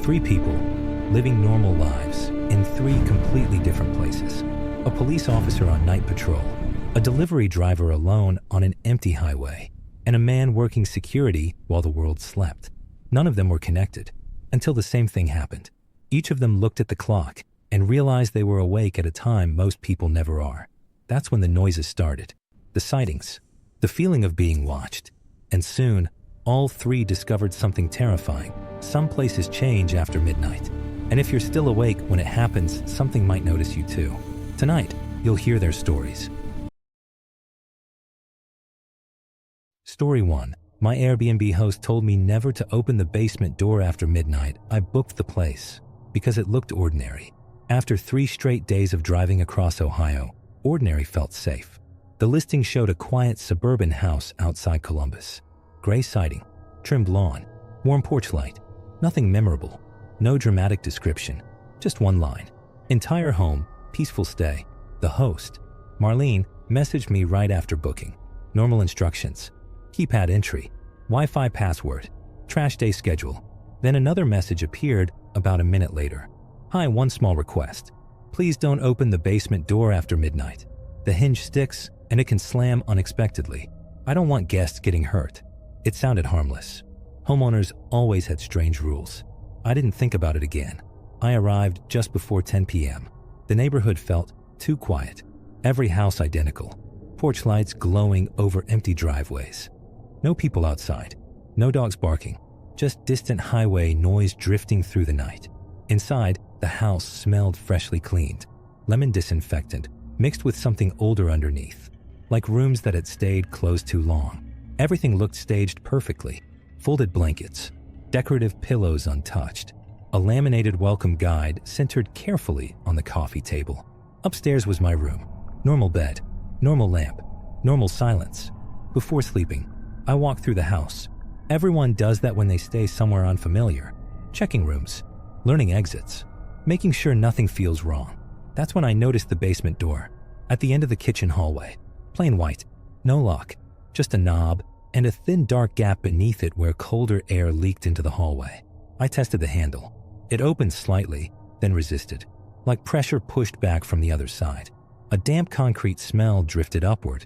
Three people living normal lives in three completely different places. A police officer on night patrol, a delivery driver alone on an empty highway, and a man working security while the world slept. None of them were connected until the same thing happened. Each of them looked at the clock and realized they were awake at a time most people never are. That's when the noises started, the sightings, the feeling of being watched. And soon, all three discovered something terrifying. Some places change after midnight. And if you're still awake when it happens, something might notice you too. Tonight, you'll hear their stories. Story 1. My Airbnb host told me never to open the basement door after midnight. I booked the place because it looked ordinary. After 3 straight days of driving across Ohio, ordinary felt safe. The listing showed a quiet suburban house outside Columbus. Gray siding, trimmed lawn, warm porch light. Nothing memorable. No dramatic description. Just one line. Entire home, peaceful stay. The host, Marlene, messaged me right after booking. Normal instructions. Keypad entry. Wi-Fi password. Trash day schedule. Then another message appeared about a minute later. Hi, one small request. Please don't open the basement door after midnight. The hinge sticks and it can slam unexpectedly. I don't want guests getting hurt. It sounded harmless. Homeowners always had strange rules. I didn't think about it again. I arrived just before 10 p.m. The neighborhood felt too quiet. Every house identical. Porch lights glowing over empty driveways. No people outside. No dogs barking. Just distant highway noise drifting through the night. Inside, the house smelled freshly cleaned. Lemon disinfectant mixed with something older underneath. Like rooms that had stayed closed too long. Everything looked staged perfectly. Folded blankets. Decorative pillows untouched. A laminated welcome guide centered carefully on the coffee table. Upstairs was my room. Normal bed. Normal lamp. Normal silence. Before sleeping, I walked through the house. Everyone does that when they stay somewhere unfamiliar. Checking rooms. Learning exits. Making sure nothing feels wrong. That's when I noticed the basement door. At the end of the kitchen hallway. Plain white. No lock. Just a knob and a thin dark gap beneath it where colder air leaked into the hallway. I tested the handle. It opened slightly, then resisted. Like pressure pushed back from the other side. A damp concrete smell drifted upward.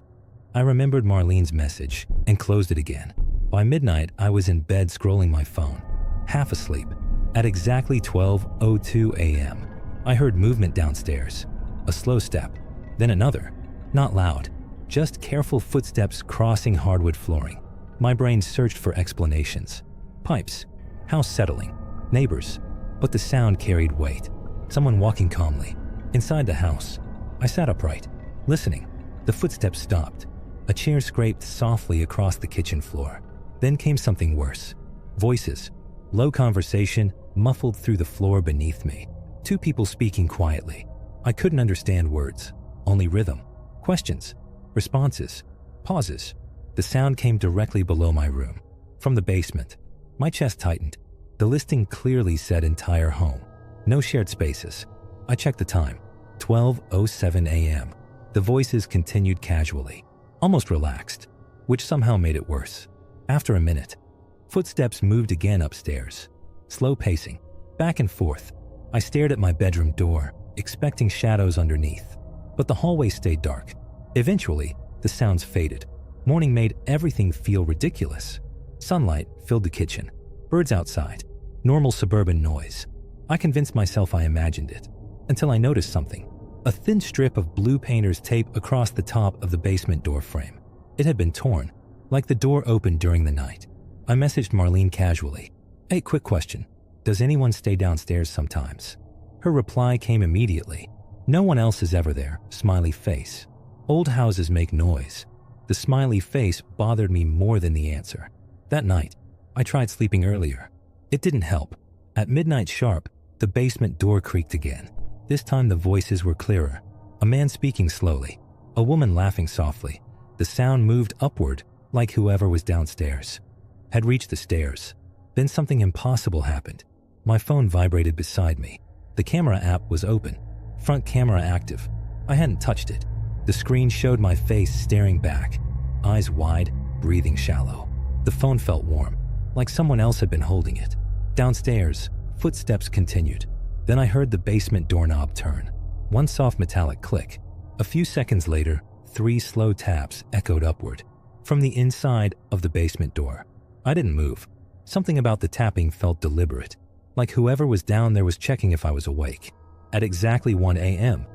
I remembered Marlene's message and closed it again. By midnight, I was in bed scrolling my phone, half asleep. At exactly 12:02 a.m., I heard movement downstairs. A slow step, then another. Not loud, just careful footsteps crossing hardwood flooring. My brain searched for explanations. Pipes, house settling, neighbors. But the sound carried weight. Someone walking calmly. Inside the house, I sat upright, listening. The footsteps stopped. A chair scraped softly across the kitchen floor. Then came something worse. Voices. Low conversation muffled through the floor beneath me. 2 people speaking quietly. I couldn't understand words, only rhythm. Questions, responses, pauses. The sound came directly below my room, from the basement. My chest tightened. The listing clearly said entire home. No shared spaces. I checked the time. 12:07 a.m. The voices continued casually, almost relaxed, which somehow made it worse. After a minute, footsteps moved again upstairs. Slow pacing, back and forth. I stared at my bedroom door, expecting shadows underneath. But the hallway stayed dark. Eventually, the sounds faded. Morning made everything feel ridiculous. Sunlight filled the kitchen. Birds outside. Normal suburban noise. I convinced myself I imagined it, until I noticed something. A thin strip of blue painter's tape across the top of the basement door frame. It had been torn, like the door opened during the night. I messaged Marlene casually. Hey, quick question. Does anyone stay downstairs sometimes? Her reply came immediately. No one else is ever there, smiley face. Old houses make noise. The smiley face bothered me more than the answer. That night, I tried sleeping earlier. It didn't help. At midnight sharp, the basement door creaked again. This time the voices were clearer. A man speaking slowly. A woman laughing softly. The sound moved upward, like whoever was downstairs had reached the stairs. Then something impossible happened. My phone vibrated beside me. The camera app was open. Front camera active. I hadn't touched it. The screen showed my face staring back. Eyes wide, breathing shallow. The phone felt warm, like someone else had been holding it. Downstairs, Footsteps continued. Then I heard the basement doorknob turn. One soft metallic click. A few seconds later, 3 slow taps echoed upward from the inside of the basement door. I didn't move. Something about the tapping felt deliberate, like whoever was down there was checking if I was awake. At exactly 1 a.m.,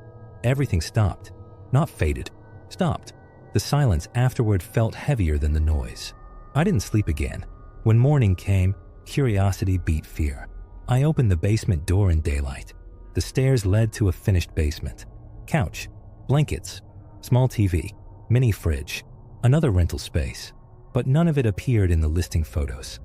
everything stopped. Not faded. Stopped. The silence afterward felt heavier than the noise. I didn't sleep again. When morning came, curiosity beat fear. I opened the basement door in daylight. The stairs led to a finished basement. Couch, blankets, small TV, mini fridge, another rental space, but none of it appeared in the listing photos.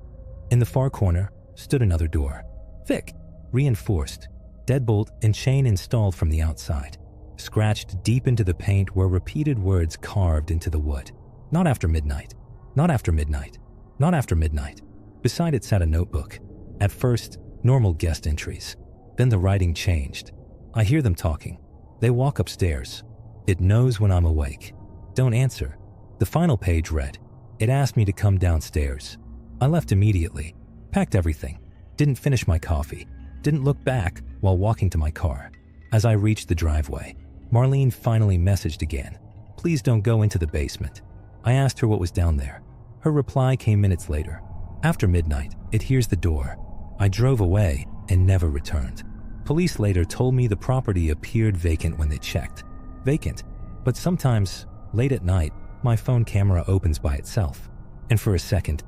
In the far corner stood another door. Thick, reinforced, deadbolt and chain installed from the outside. Scratched deep into the paint were repeated words carved into the wood. Not after midnight. Not after midnight. Not after midnight. Beside it sat a notebook. At first, normal guest entries. Then the writing changed. I hear them talking. They walk upstairs. It knows when I'm awake. Don't answer. The final page read, it asked me to come downstairs. I left immediately. Packed everything. Didn't finish my coffee. Didn't look back while walking to my car. As I reached the driveway, Marlene finally messaged again. Please don't go into the basement. I asked her what was down there. Her reply came minutes later. After midnight, it hears the door. I drove away and never returned. Police later told me the property appeared vacant when they checked. Vacant, but sometimes, late at night, my phone camera opens by itself. And for a second,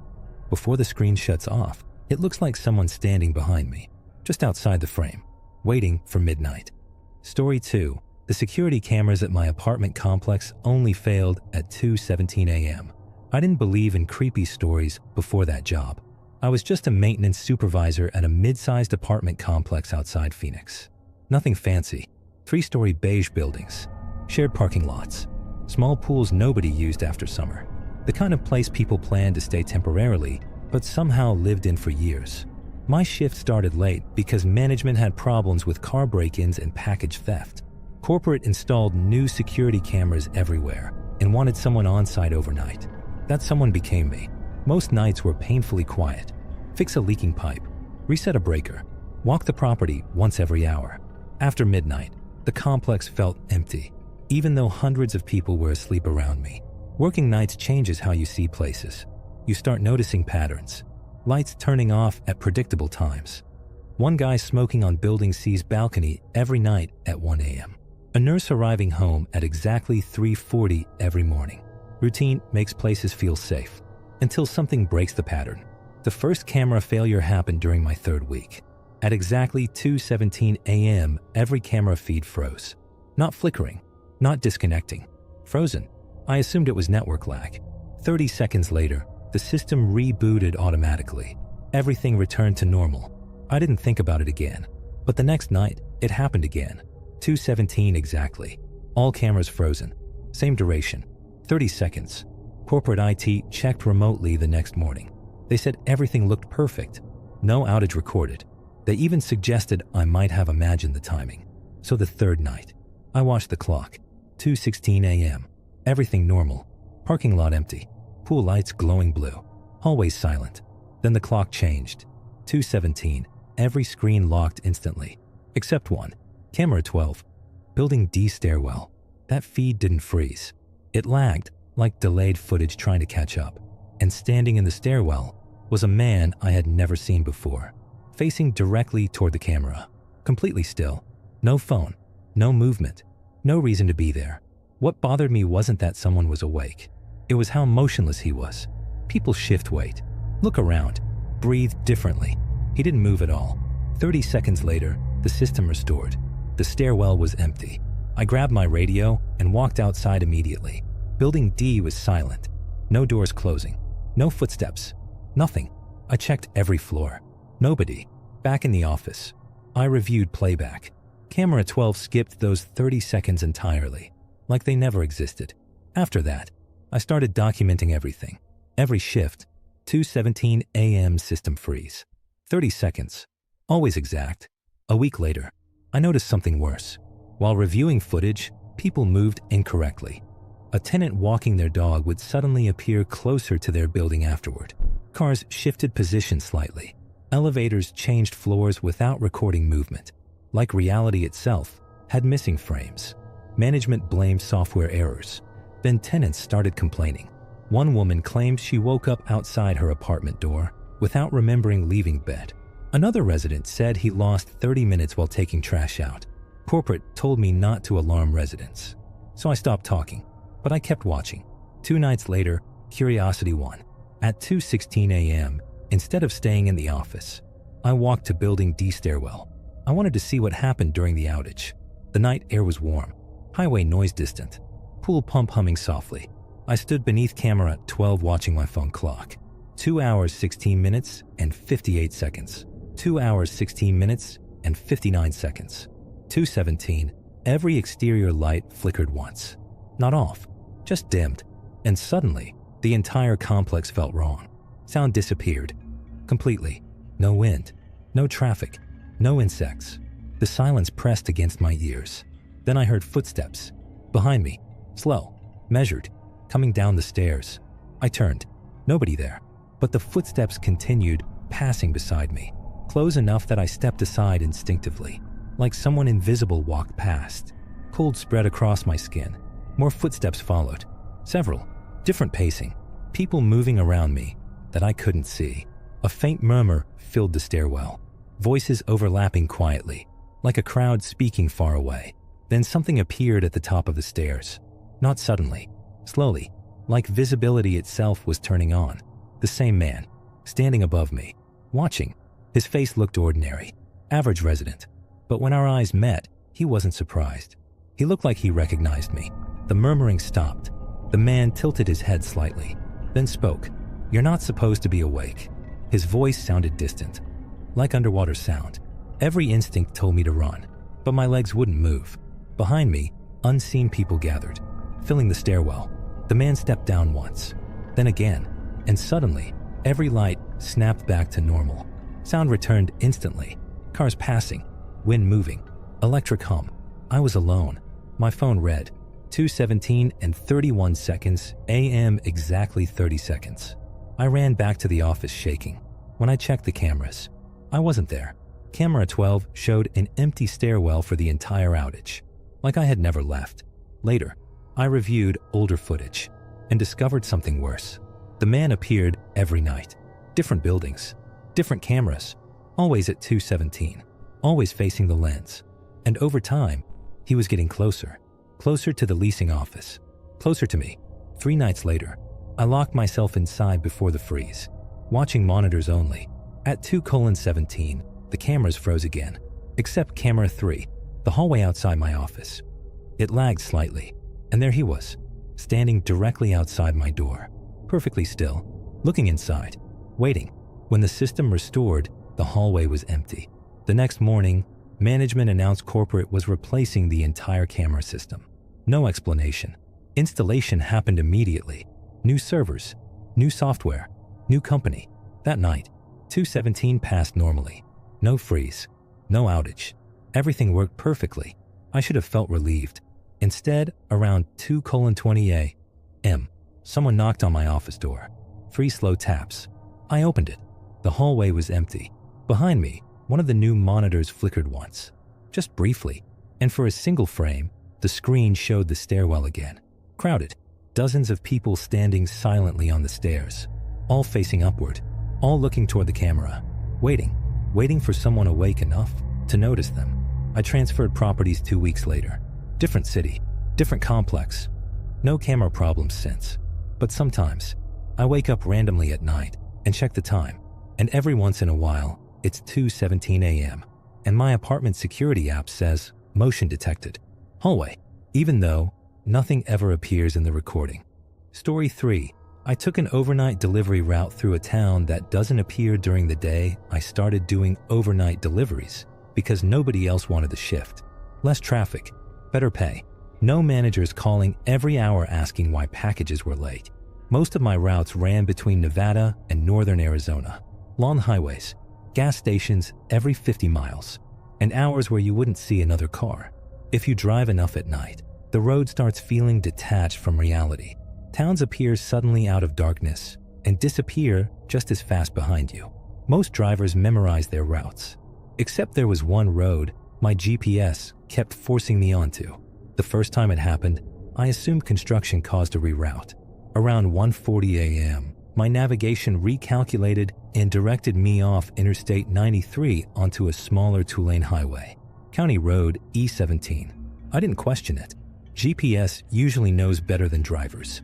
before the screen shuts off, it looks like someone standing behind me, just outside the frame, waiting for midnight. Story 2. The security cameras at my apartment complex only failed at 2:17 a.m. I didn't believe in creepy stories before that job. I was just a maintenance supervisor at a mid-sized apartment complex outside Phoenix. Nothing fancy. 3-story beige buildings, shared parking lots, small pools nobody used after summer. The kind of place people planned to stay temporarily, but somehow lived in for years. My shift started late because management had problems with car break-ins and package theft. Corporate installed new security cameras everywhere and wanted someone on site overnight. That someone became me. Most nights were painfully quiet. Fix a leaking pipe, reset a breaker, walk the property once every hour. After midnight, the complex felt empty, even though hundreds of people were asleep around me. Working nights changes how you see places. You start noticing patterns. Lights turning off at predictable times. One guy smoking on building C's balcony every night at 1 a.m. A nurse arriving home at exactly 3:40 every morning. Routine makes places feel safe, until something breaks the pattern. The first camera failure happened during my 3rd week. At exactly 2:17 a.m., every camera feed froze. Not flickering, not disconnecting. Frozen. I assumed it was network lag. 30 seconds later, the system rebooted automatically. Everything returned to normal. I didn't think about it again. But the next night, it happened again. 2:17 exactly. All cameras frozen. Same duration. 30 seconds. Corporate IT checked remotely the next morning. They said everything looked perfect. No outage recorded. They even suggested I might have imagined the timing. So the 3rd night, I watched the clock. 2:16 a.m. Everything normal. Parking lot empty. Pool lights glowing blue. Hallways silent. Then the clock changed. 2:17. Every screen locked instantly. Except one. Camera 12. Building D stairwell. That feed didn't freeze. It lagged, like delayed footage trying to catch up. And standing in the stairwell was a man I had never seen before, facing directly toward the camera. Completely still. No phone. No movement. No reason to be there. What bothered me wasn't that someone was awake. It was how motionless he was. People shift weight, look around, breathe differently. He didn't move at all. 30 seconds later, the system restored. The stairwell was empty. I grabbed my radio and walked outside immediately. Building D was silent. No doors closing. No footsteps. Nothing. I checked every floor. Nobody. Back in the office, I reviewed playback. Camera 12 skipped those 30 seconds entirely, like they never existed. After that, I started documenting everything. Every shift. 2:17 a.m. system freeze. 30 seconds. Always exact. A week later, I noticed something worse. While reviewing footage, people moved incorrectly. A tenant walking their dog would suddenly appear closer to their building afterward. Cars shifted position slightly. Elevators changed floors without recording movement, like reality itself had missing frames. Management blamed software errors. Then tenants started complaining. One woman claimed she woke up outside her apartment door without remembering leaving bed. Another resident said he lost 30 minutes while taking trash out. Corporate told me not to alarm residents, so I stopped talking, but I kept watching. 2 nights later, curiosity won. At 2:16 a.m., instead of staying in the office, I walked to Building D stairwell. I wanted to see what happened during the outage. The night air was warm, highway noise distant, pool pump humming softly. I stood beneath camera 12 watching my phone clock. 2 hours 16 minutes and 58 seconds. 2 hours 16 minutes and 59 seconds. 2:17, every exterior light flickered once. Not off, just dimmed. And suddenly, the entire complex felt wrong. Sound disappeared. Completely. No wind, no traffic, no insects. The silence pressed against my ears. Then I heard footsteps. Behind me. Slow. Measured. Coming down the stairs. I turned. Nobody there. But the footsteps continued, passing beside me. Close enough that I stepped aside instinctively, like someone invisible walked past. Cold spread across my skin. More footsteps followed. Several. Different pacing. People moving around me that I couldn't see. A faint murmur filled the stairwell. Voices overlapping quietly, like a crowd speaking far away. Then something appeared at the top of the stairs. Not suddenly. Slowly, like visibility itself was turning on. The same man, standing above me, watching. His face looked ordinary, average resident. But when our eyes met, he wasn't surprised. He looked like he recognized me. The murmuring stopped. The man tilted his head slightly, then spoke. "You're not supposed to be awake." His voice sounded distant, like underwater sound. Every instinct told me to run, but my legs wouldn't move. Behind me, unseen people gathered, filling the stairwell. The man stepped down once, then again, and suddenly, every light snapped back to normal. Sound returned instantly. Cars passing, wind moving, electric hum. I was alone. My phone read, 2:17 and 31 seconds a.m. exactly 30 seconds. I ran back to the office shaking. When I checked the cameras, I wasn't there. Camera 12 showed an empty stairwell for the entire outage, like I had never left. Later, I reviewed older footage and discovered something worse. The man appeared every night. Different buildings, different cameras, always at 2:17, always facing the lens. And over time, he was getting closer, closer to the leasing office, closer to me. 3 nights later, I locked myself inside before the freeze, watching monitors only. At 2:17, the cameras froze again, except camera 3, the hallway outside my office. It lagged slightly, and there he was, standing directly outside my door, perfectly still, looking inside, waiting. When the system restored, the hallway was empty. The next morning, management announced corporate was replacing the entire camera system. No explanation. Installation happened immediately. New servers, new software, new company. That night, 2:17 passed normally. No freeze, no outage. Everything worked perfectly. I should have felt relieved. Instead, around 2:20 a.m., someone knocked on my office door. 3 slow taps. I opened it. The hallway was empty. Behind me, one of the new monitors flickered once, just briefly, and for a single frame, the screen showed the stairwell again. Crowded, dozens of people standing silently on the stairs, all facing upward, all looking toward the camera, waiting for someone awake enough to notice them. I transferred properties 2 weeks later. Different city, different complex. No camera problems since. But sometimes, I wake up randomly at night and check the time, and every once in a while, it's 2:17 a.m., and my apartment security app says, motion detected, hallway, even though nothing ever appears in the recording. Story 3. I took an overnight delivery route through a town that doesn't appear during the day. I started doing overnight deliveries because nobody else wanted the shift. Less traffic, better pay. No managers calling every hour asking why packages were late. Most of my routes ran between Nevada and northern Arizona. Long highways, gas stations every 50 miles, and hours where you wouldn't see another car. If you drive enough at night, the road starts feeling detached from reality. Towns appear suddenly out of darkness and disappear just as fast behind you. Most drivers memorize their routes. Except there was one road my GPS kept forcing me onto. The first time it happened, I assumed construction caused a reroute. Around 1:40 a.m., my navigation recalculated and directed me off Interstate 93 onto a smaller two-lane highway, County Road E17. I didn't question it. GPS usually knows better than drivers.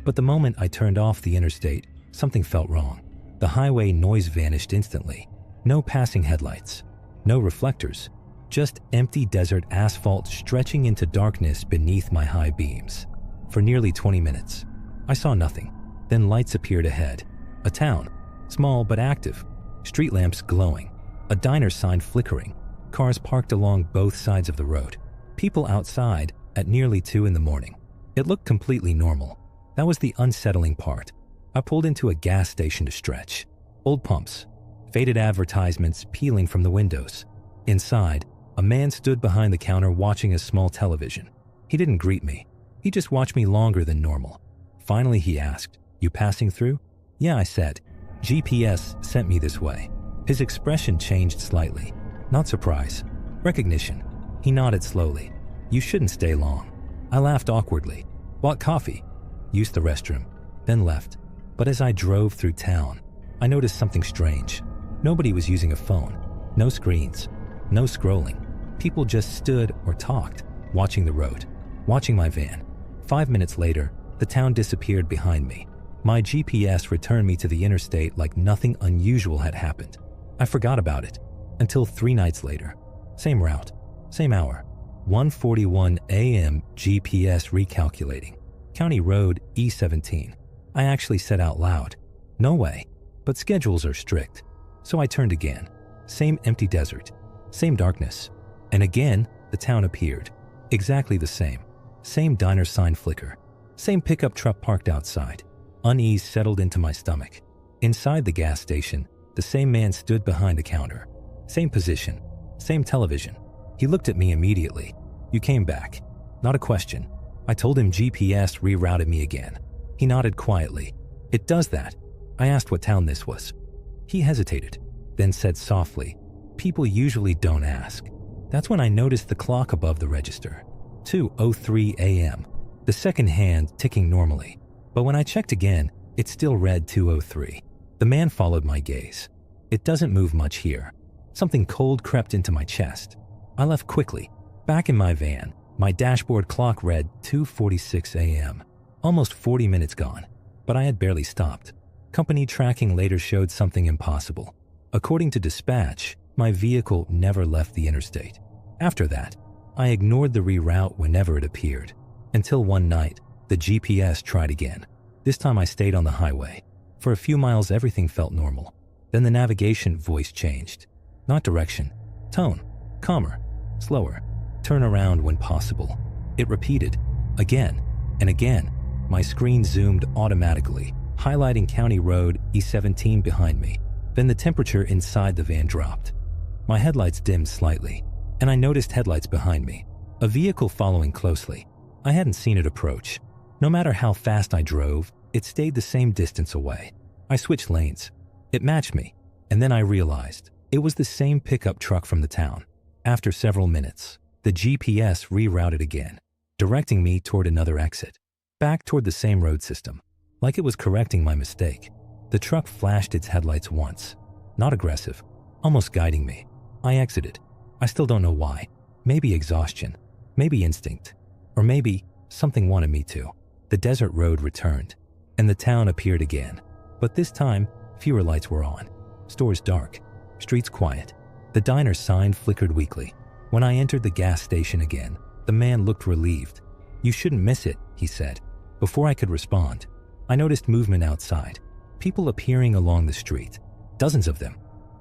But the moment I turned off the interstate, something felt wrong. The highway noise vanished instantly. No passing headlights. No reflectors. Just empty desert asphalt stretching into darkness beneath my high beams. For nearly 20 minutes, I saw nothing. Then lights appeared ahead. A town, small but active. Street lamps glowing. A diner sign flickering. Cars parked along both sides of the road. People outside at nearly 2 in the morning. It looked completely normal. That was the unsettling part. I pulled into a gas station to stretch. Old pumps. Faded advertisements peeling from the windows. Inside, a man stood behind the counter watching a small television. He didn't greet me. He just watched me longer than normal. Finally, he asked, "You passing through?" "Yeah," I said. "GPS sent me this way." His expression changed slightly. Not surprise. Recognition. He nodded slowly. "You shouldn't stay long." I laughed awkwardly. Bought coffee. Used the restroom. Then left. But as I drove through town, I noticed something strange. Nobody was using a phone. No screens. No scrolling. People just stood or talked, watching the road, watching my van. 5 minutes later, the town disappeared behind me. My GPS returned me to the interstate like nothing unusual had happened. I forgot about it until 3 nights later. Same route, same hour. 1:41 a.m. GPS recalculating. County Road E17. I actually said out loud, "No way," but schedules are strict. So I turned again. Same empty desert. Same darkness. And again, the town appeared. Exactly the same. Same diner sign flicker. Same pickup truck parked outside. Unease settled into my stomach. Inside the gas station, the same man stood behind the counter. Same position. Same television. He looked at me immediately. "You came back." Not a question. I told him GPS rerouted me again. He nodded quietly. "It does that." I asked what town this was. He hesitated, then said softly, "People usually don't ask." That's when I noticed the clock above the register. 2:03 a.m. The second hand ticking normally. But when I checked again, it still read 2:03. The man followed my gaze. "It doesn't move much here." Something cold crept into my chest. I left quickly. Back in my van, my dashboard clock read 2:46 a.m. Almost 40 minutes gone, but I had barely stopped. Company tracking later showed something impossible. According to dispatch, my vehicle never left the interstate. After that, I ignored the reroute whenever it appeared. Until one night, the GPS tried again. This time I stayed on the highway. For a few miles, everything felt normal. Then the navigation voice changed. Not direction, tone, calmer, slower, turn around when possible. It repeated, again and again. My screen zoomed automatically, highlighting County Road E17 behind me. Then the temperature inside the van dropped. My headlights dimmed slightly, and I noticed headlights behind me. A vehicle following closely. I hadn't seen it approach. No matter how fast I drove, it stayed the same distance away. I switched lanes. It matched me, and then I realized it was the same pickup truck from the town. After several minutes, the GPS rerouted again, directing me toward another exit, back toward the same road system, like it was correcting my mistake. The truck flashed its headlights once, not aggressive, almost guiding me. I exited. I still don't know why. Maybe exhaustion, maybe instinct, or maybe something wanted me to. The desert road returned, and the town appeared again. But this time, fewer lights were on. Stores dark, streets quiet. The diner sign flickered weakly. When I entered the gas station again, the man looked relieved. "You shouldn't miss it," he said. Before I could respond, I noticed movement outside. People appearing along the street. Dozens of them,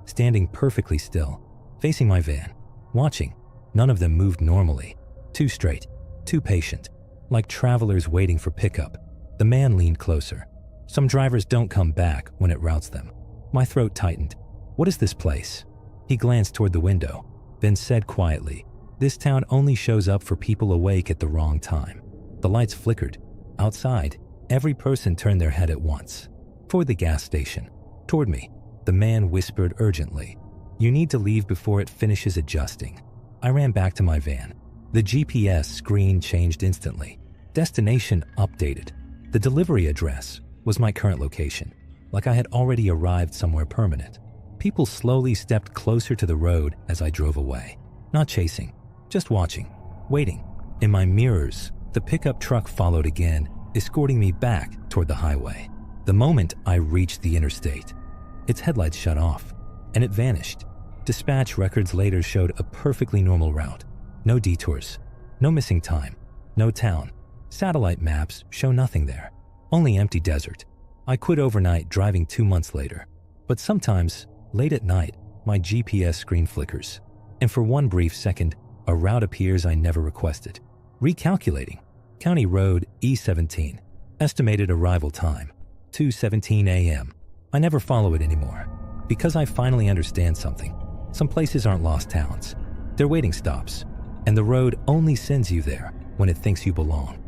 standing perfectly still, facing my van, watching. None of them moved normally. Too straight, too patient, like travelers waiting for pickup. The man leaned closer. Some drivers don't come back when it routes them. My throat tightened. "What is this place?" He glanced toward the window, then said quietly, "This town only shows up for people awake at the wrong time." The lights flickered. Outside, every person turned their head at once. Toward the gas station. Toward me. The man whispered urgently, "You need to leave before it finishes adjusting." I ran back to my van. The GPS screen changed instantly. Destination updated. The delivery address was my current location, like I had already arrived somewhere permanent. People slowly stepped closer to the road as I drove away. Not chasing, just watching, waiting. In my mirrors, the pickup truck followed again, escorting me back toward the highway. The moment I reached the interstate, its headlights shut off, and it vanished. Dispatch records later showed a perfectly normal route. No detours, no missing time, no town. Satellite maps show nothing there, only empty desert. I quit overnight driving 2 months later. But sometimes, late at night, my GPS screen flickers, and for one brief second, a route appears I never requested. Recalculating. County Road E17. Estimated arrival time, 2:17 a.m. I never follow it anymore, because I finally understand something. Some places aren't lost towns. They're waiting stops, and the road only sends you there when it thinks you belong.